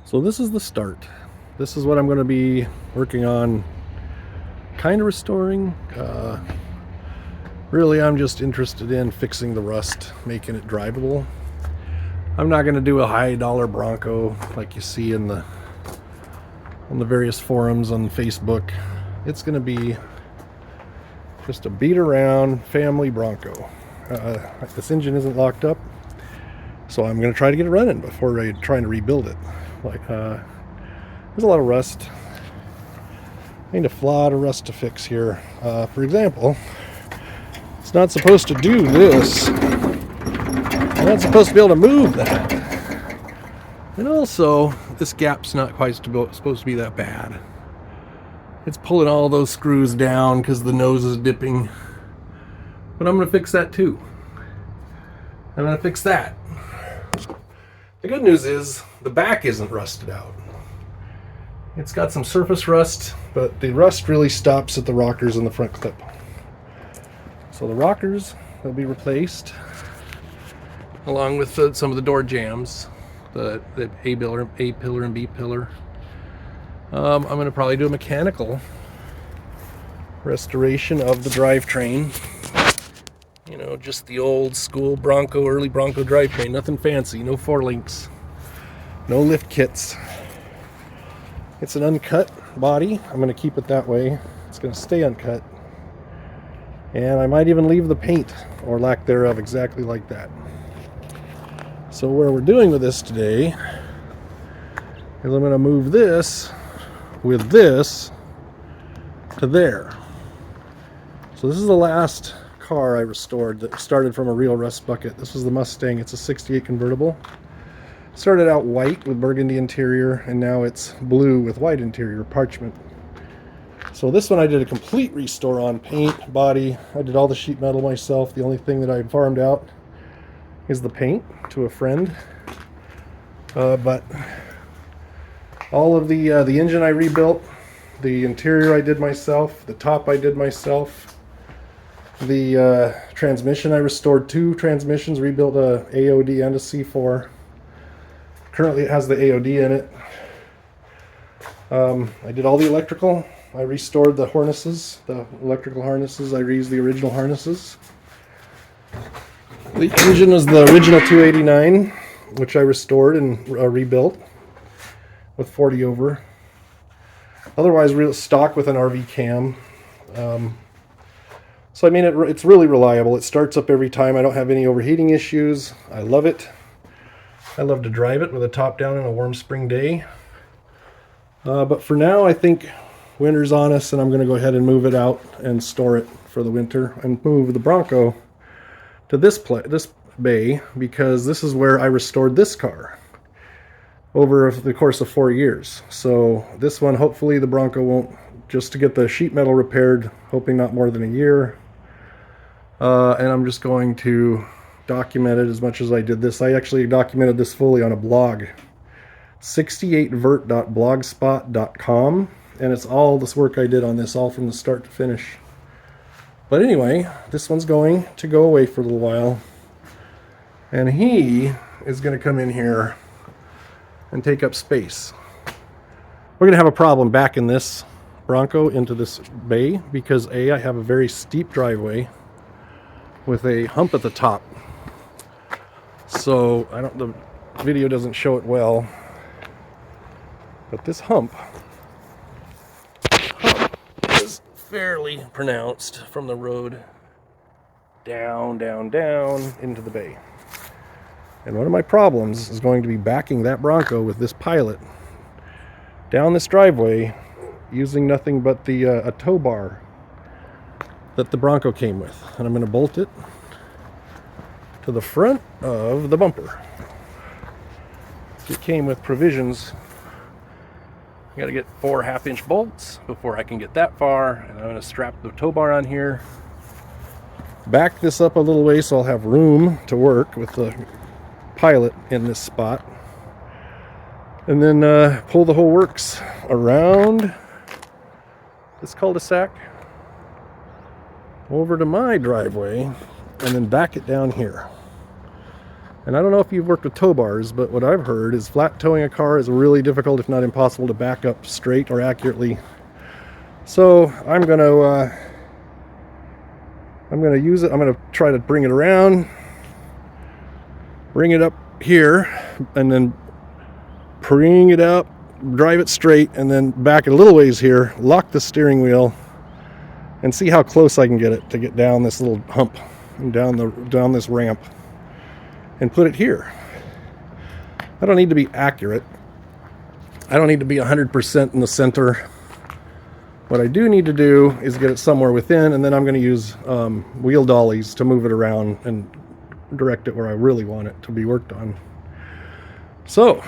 So this is the start. This is what I'm going to be working on, kind of restoring. Really, I'm just interested in fixing the rust, making it drivable. I'm not going to do a high dollar Bronco like you see on the various forums on Facebook. It's going to be just a beat around family Bronco. This engine isn't locked up, so I'm going to try to get it running before I try to rebuild it. There's a lot of rust. I need a lot of rust to fix here. For example, it's not supposed to do this. I'm not supposed to be able to move that. And also, this gap's not quite supposed to be that bad. It's pulling all those screws down because the nose is dipping. But I'm going to fix that too. I'm going to fix that. The good news is the back isn't rusted out. It's got some surface rust, but the rust really stops at the rockers and the front clip. So the rockers will be replaced, along with some of the door jambs, the A pillar and B pillar. I'm going to probably do a mechanical restoration of the drivetrain. You know, just the old school Bronco, early Bronco drivetrain. Nothing fancy, no 4-links, no lift kits. It's an uncut body. I'm going to keep it that way. It's going to stay uncut. And I might even leave the paint, or lack thereof, exactly like that. So what we're doing with this today is I'm going to move this with this to there. So this is the last car I restored that started from a real rust bucket. This was the Mustang. It's a 68 convertible. Started out white with burgundy interior, and now it's blue with white interior, parchment. So this one I did a complete restore on paint, body. I did all the sheet metal myself. The only thing that I farmed out is the paint to a friend. But all of the engine I rebuilt, the interior I did myself, the top I did myself. The transmission I restored 2 transmissions, rebuilt a AOD and a C4. Currently it has the AOD in it. I did all the electrical. I restored the harnesses, the electrical harnesses. I reused the original harnesses. The engine was the original 289, which I restored and rebuilt with 40 over. Otherwise, real stock with an RV cam. So I mean, it's really reliable. It starts up every time. I don't have any overheating issues. I love it. I love to drive it with a top down on a warm spring day. But for now, I think winter's on us, and I'm going to go ahead and move it out and store it for the winter, and move the Bronco to this bay, because this is where I restored this car over the course of 4 years. So this one, hopefully the Bronco won't, just to get the sheet metal repaired, hoping not more than a year. And I'm just going to document it as much as I did this. I actually documented this fully on a blog, 68vert.blogspot.com, and it's all this work I did on this, all from the start to finish. But anyway, this one's going to go away for a little while, and he is going to come in here and take up space. We're going to have a problem backing this Bronco into this bay, because I have a very steep driveway with a hump at the top. So the video doesn't show it well, but this hump is fairly pronounced from the road down into the bay. And one of my problems is going to be backing that Bronco with this Pilot down this driveway using nothing but a tow bar that the Bronco came with. And I'm going to bolt it to the front of the bumper. It came with provisions. I got to get 4 half-inch bolts before I can get that far, and I'm going to strap the tow bar on here, back this up a little way so I'll have room to work with the Pilot in this spot, and then pull the whole works around this cul-de-sac over to my driveway, and then back it down here. And I don't know if you've worked with tow bars, but what I've heard is flat towing a car is really difficult, if not impossible, to back up straight or accurately. So I'm gonna use it. I'm gonna try to bring it around, bring it up here, and then bring it up, drive it straight, and then back it a little ways here, lock the steering wheel, and see how close I can get it to get down this little hump and down this ramp, and put it here. I don't need to be accurate. I don't need to be 100% in the center. What I do need to do is get it somewhere within, and then I'm going to use wheel dollies to move it around and direct it where I really want it to be worked on. So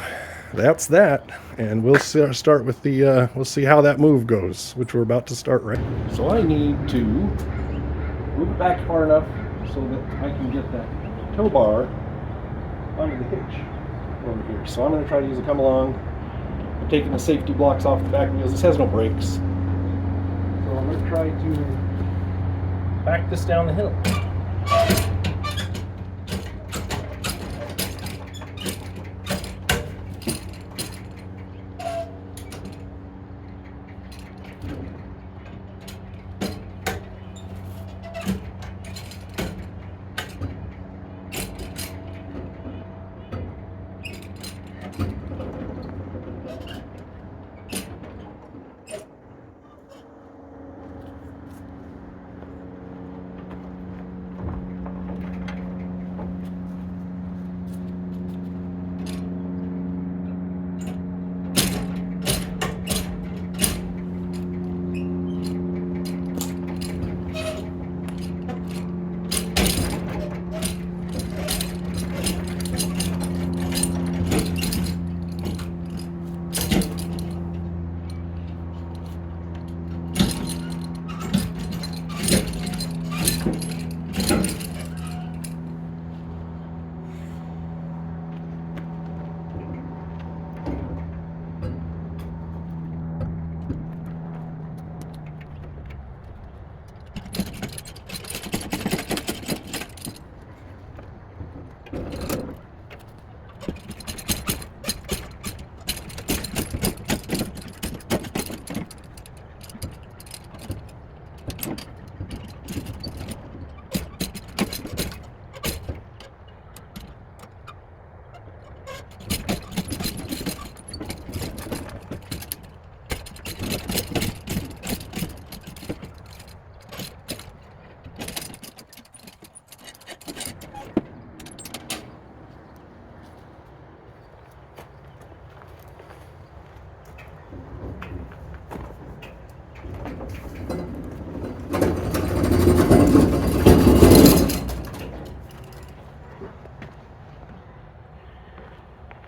that's that, and we'll start with the we'll see how that move goes, which we're about to start right. So I need to move it back far enough so that I can get that tow bar onto the hitch over here. So I'm going to try to use a come along. I'm taking the safety blocks off the back wheels. This has no brakes, so I'm going to try to back this down the hill.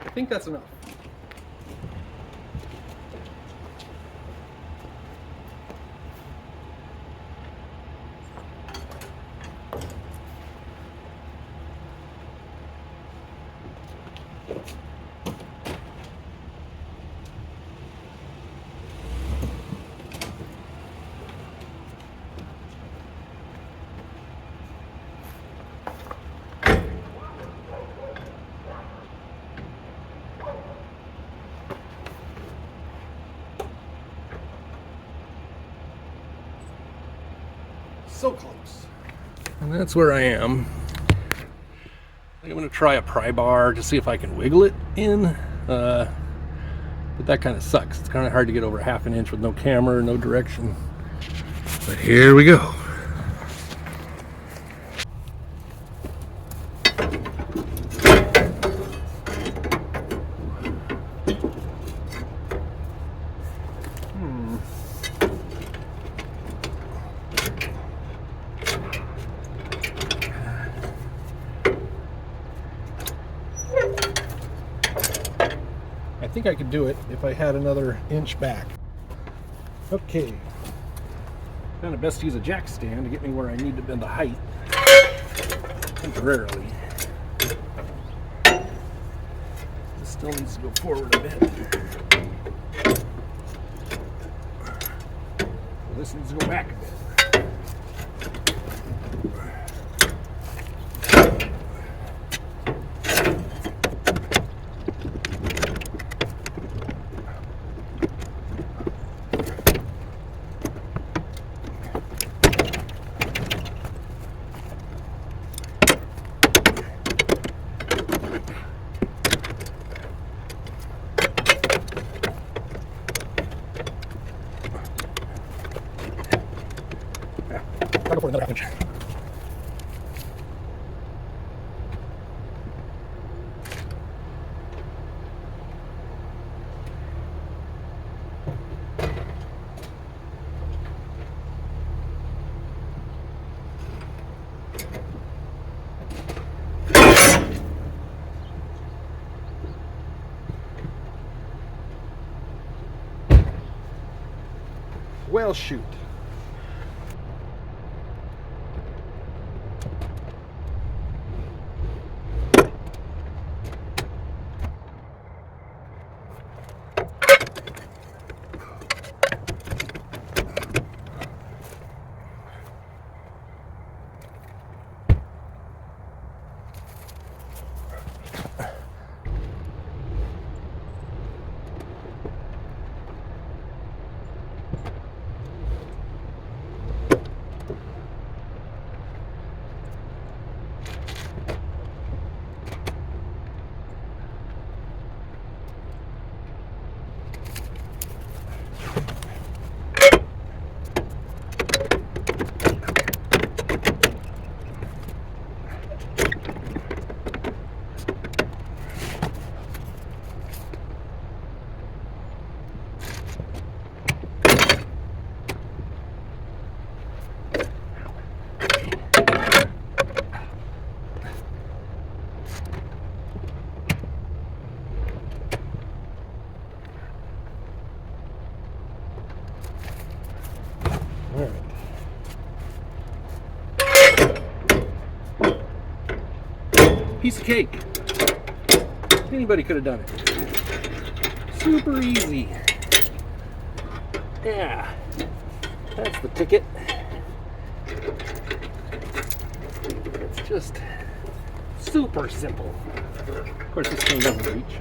I think that's enough. So close. And that's where I am. I think I'm going to try a pry bar to see if I can wiggle it in. But that kind of sucks. It's kind of hard to get over half an inch with no camera, no direction. But here we go. I think I could do it if I had another inch back. Okay. Kind of best to use a jack stand to get me where I need to bend the height temporarily. This still needs to go forward a bit. Well, this needs to go back a bit. Well, shoot. All right. Piece of cake. Anybody could have done it. Super easy. Yeah, that's the ticket. It's just super simple. Of course, this thing doesn't reach.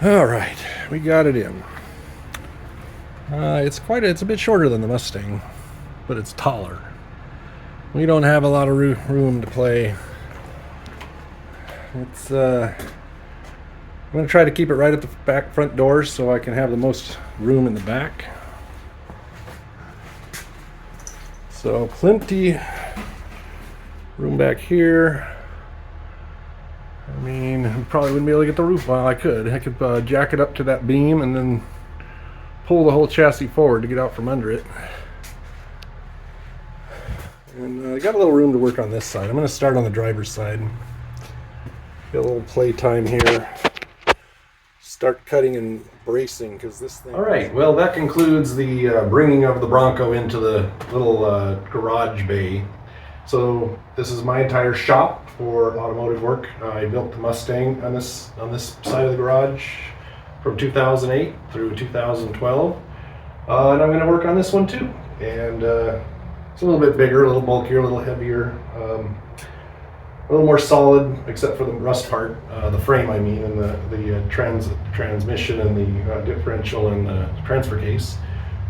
All right, we got it in. It's a bit shorter than the Mustang, but it's taller. We don't have a lot of room to play. I'm going to try to keep it right at the back front doors so I can have the most room in the back. So plenty room back here. I mean, I probably wouldn't be able to get the roof on. I could jack it up to that beam and then pull the whole chassis forward to get out from under it. And I got a little room to work on this side. I'm going to start on the driver's side. Get a little play time here. Start cutting and bracing because this thing. All right, well, that concludes the bringing of the Bronco into the little garage bay. So this is my entire shop for automotive work. I built the Mustang on this side of the garage from 2008 through 2012, and I'm going to work on this one too. And it's a little bit bigger, a little bulkier, a little heavier, a little more solid, except for the rust part, the frame I mean, and the transmission and the differential and the transfer case.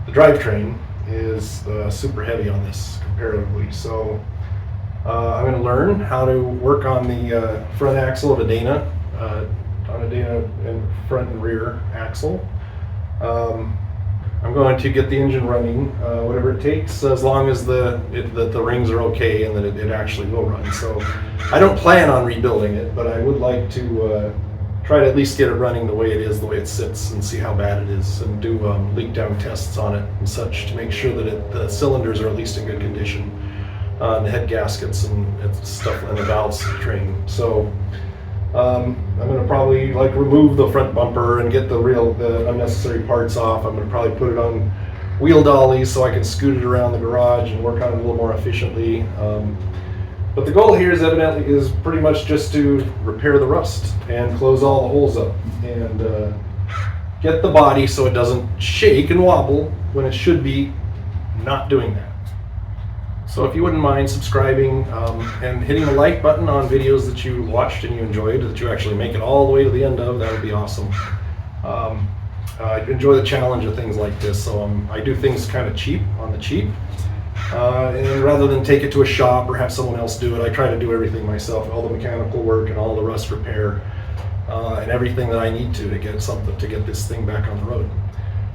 The drivetrain is super heavy on this comparatively, so I'm going to learn how to work on the front axle of a Dana, and front and rear axle. I'm going to get the engine running, whatever it takes, as long as the rings are okay and that it actually will run. So I don't plan on rebuilding it, but I would like to try to at least get it running the way it is, the way it sits, and see how bad it is, and do leak down tests on it and such to make sure that the cylinders are at least in good condition, the head gaskets and stuff, and the valves of the train. So I'm going to probably remove the front bumper and get the unnecessary parts off. I'm going to probably put it on wheel dollies so I can scoot it around the garage and work on it a little more efficiently. But the goal here is pretty much just to repair the rust and close all the holes up and get the body so it doesn't shake and wobble when it should be not doing that. So if you wouldn't mind subscribing and hitting the like button on videos that you watched and you enjoyed, that you actually make it all the way to the end of, that would be awesome. I enjoy the challenge of things like this, so I do things kind of cheap, on the cheap. And rather than take it to a shop or have someone else do it, I try to do everything myself, all the mechanical work and all the rust repair and everything that I need to get this thing back on the road.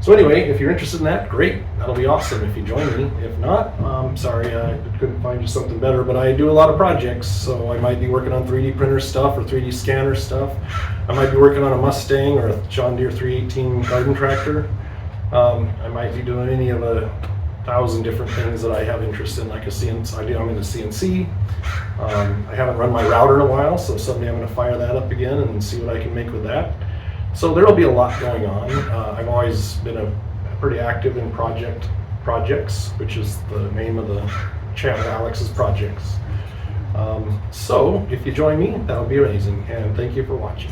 So anyway, if you're interested in that, great. That'll be awesome if you join me. If not, sorry, I couldn't find you something better, but I do a lot of projects, so I might be working on 3D printer stuff or 3D scanner stuff. I might be working on a Mustang or a John Deere 318 garden tractor. I might be doing any of 1,000 different things that I have interest in, like a CNC. I'm into CNC. I haven't run my router in a while, so someday I'm going to fire that up again and see what I can make with that. So there will be a lot going on. I've always been pretty active in projects, which is the name of the channel, Alex's Projects. So if you join me, that would be amazing, and thank you for watching.